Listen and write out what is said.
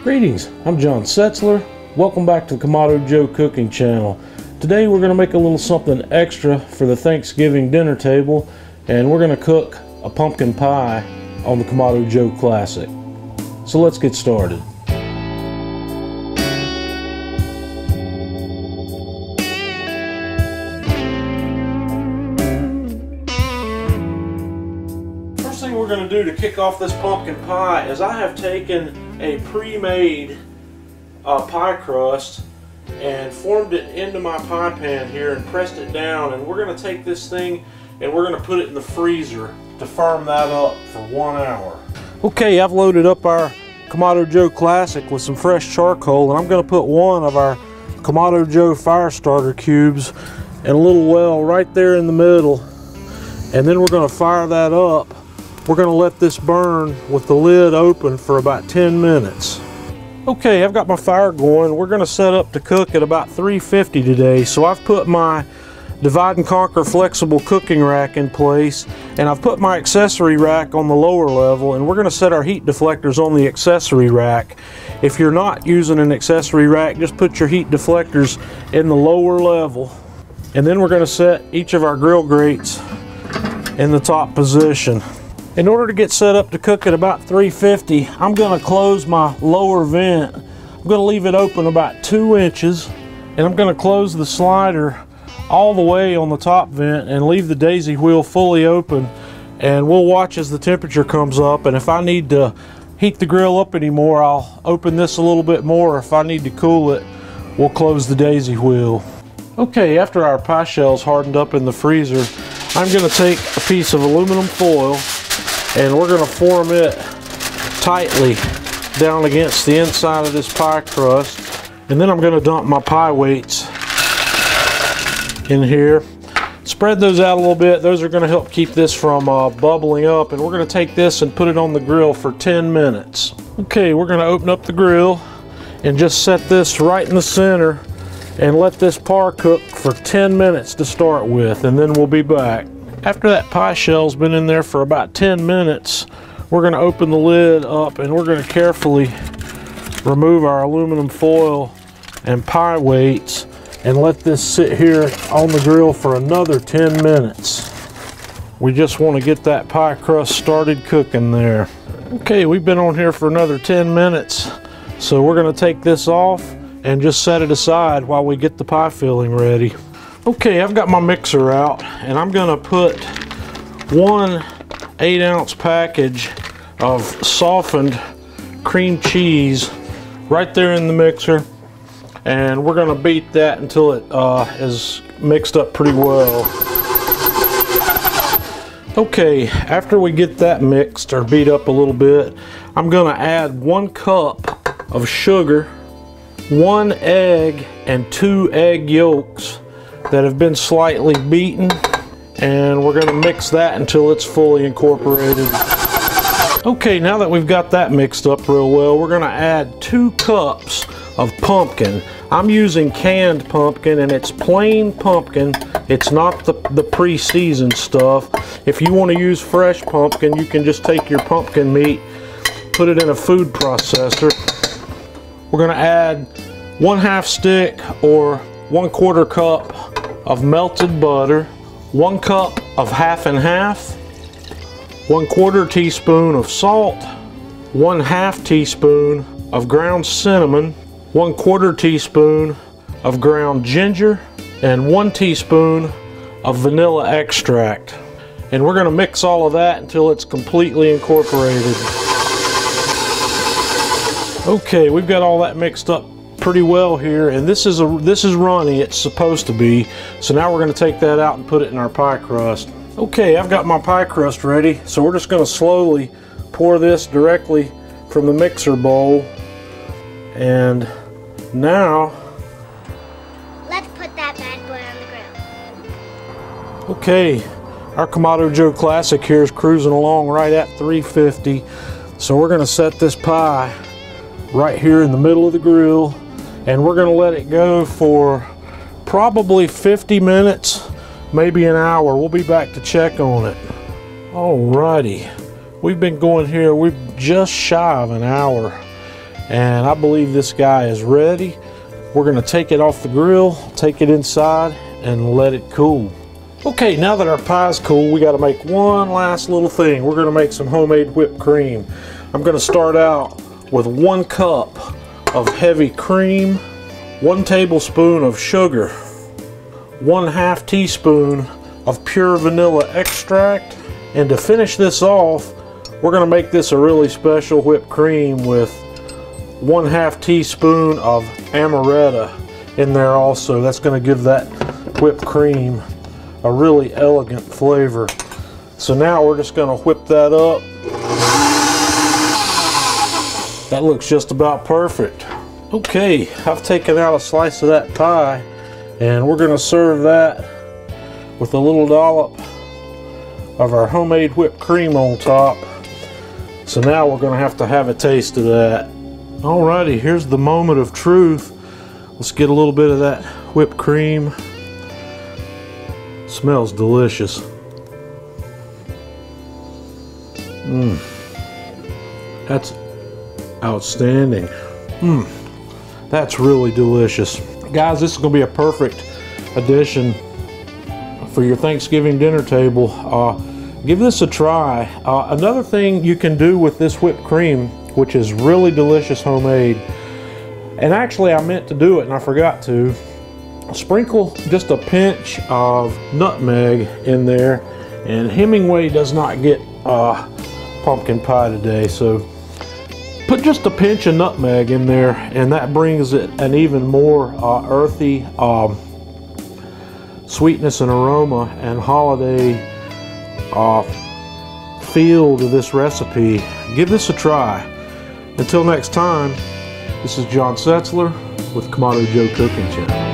Greetings, I'm John Setzler. Welcome back to the Kamado Joe Cooking Channel. Today we're going to make a little something extra for the Thanksgiving dinner table, and we're going to cook a pumpkin pie on the Kamado Joe Classic. So let's get started. First thing we're going to do to kick off this pumpkin pie is I have taken a pre-made pie crust and formed it into my pie pan here and pressed it down, and we're going to take this thing and we're going to put it in the freezer to firm that up for 1 hour. Okay, I've loaded up our Kamado Joe Classic with some fresh charcoal, and I'm going to put one of our Kamado Joe fire starter cubes in a little well right there in the middle, and then we're going to fire that up. We're going to let this burn with the lid open for about 10 minutes. Okay, I've got my fire going. We're going to set up to cook at about 350 today. So I've put my divide and conquer flexible cooking rack in place, and I've put my accessory rack on the lower level, and we're going to set our heat deflectors on the accessory rack. If you're not using an accessory rack, just put your heat deflectors in the lower level, and then we're going to set each of our grill grates in the top position. In order to get set up to cook at about 350, I'm going to close my lower vent. I'm going to leave it open about 2 inches, and I'm going to close the slider all the way on the top vent and leave the daisy wheel fully open, and we'll watch as the temperature comes up, and if I need to heat the grill up anymore, I'll open this a little bit more. If I need to cool it, we'll close the daisy wheel. Okay, after our pie shells hardened up in the freezer, I'm going to take a piece of aluminum foil and we're going to form it tightly down against the inside of this pie crust, and then I'm going to dump my pie weights in here. Spread those out a little bit. Those are going to help keep this from bubbling up, and we're going to take this and put it on the grill for 10 minutes. Okay, we're going to open up the grill and just set this right in the center and let this par cook for 10 minutes to start with, and then we'll be back. After that pie shell's been in there for about 10 minutes, we're going to open the lid up and we're going to carefully remove our aluminum foil and pie weights and let this sit here on the grill for another 10 minutes. We just want to get that pie crust started cooking there. Okay, we've been on here for another 10 minutes, so we're going to take this off and just set it aside while we get the pie filling ready. Okay, I've got my mixer out, and I'm going to put 1 8-ounce package of softened cream cheese right there in the mixer, and we're going to beat that until it is mixed up pretty well. Okay, after we get that mixed or beat up a little bit, I'm going to add 1 cup of sugar, 1 egg, and 2 egg yolks that have been slightly beaten, and we're going to mix that until it's fully incorporated. Okay, now that we've got that mixed up real well, we're going to add 2 cups of pumpkin. I'm using canned pumpkin, and it's plain pumpkin. It's not the pre-seasoned stuff. If you want to use fresh pumpkin, you can just take your pumpkin meat, put it in a food processor. We're going to add 1/2 stick or 1/4 cup of melted butter, 1 cup of half and half, 1/4 teaspoon of salt, 1/2 teaspoon of ground cinnamon, 1/4 teaspoon of ground ginger, and 1 teaspoon of vanilla extract. And we're going to mix all of that until it's completely incorporated. Okay, we've got all that mixed up pretty well here, and this is runny. It's supposed to be. So now we're going to take that out and put it in our pie crust. Okay, I've got my pie crust ready, so we're just going to slowly pour this directly from the mixer bowl, and now let's put that bad boy on the grill. Okay, our Kamado Joe Classic here is cruising along right at 350, so we're going to set this pie right here in the middle of the grill, and we're going to let it go for probably 50 minutes, maybe an hour. We'll be back to check on it. Alrighty, we've been going here, we're just shy of an hour, and I believe this guy is ready. We're gonna take it off the grill, take it inside, and let it cool. Okay, now that our pie's cool, we gotta make one last little thing. We're gonna make some homemade whipped cream. I'm gonna start out with 1 cup of heavy cream, 1 tablespoon of sugar, 1/2 teaspoon of pure vanilla extract, and to finish this off, we're gonna make this a really special whipped cream with 1/2 teaspoon of amaretto in there also. That's gonna give that whipped cream a really elegant flavor. So now we're just gonna whip that up. That looks just about perfect. Okay, I've taken out a slice of that pie, and we're gonna serve that with a little dollop of our homemade whipped cream on top. So now we're gonna have a taste of that. Alrighty, here's the moment of truth. Let's get a little bit of that whipped cream. Smells delicious. That's outstanding. That's really delicious. Guys, this is gonna be a perfect addition for your Thanksgiving dinner table. Give this a try. Another thing you can do with this whipped cream, which is really delicious homemade, and actually I meant to do it and I forgot to, sprinkle just a pinch of nutmeg in there. And Hemingway does not get pumpkin pie today, so put just a pinch of nutmeg in there, and that brings it an even more earthy sweetness and aroma and holiday feel to this recipe. Give this a try. Until next time, this is John Setzler with Kamado Joe Cooking Channel.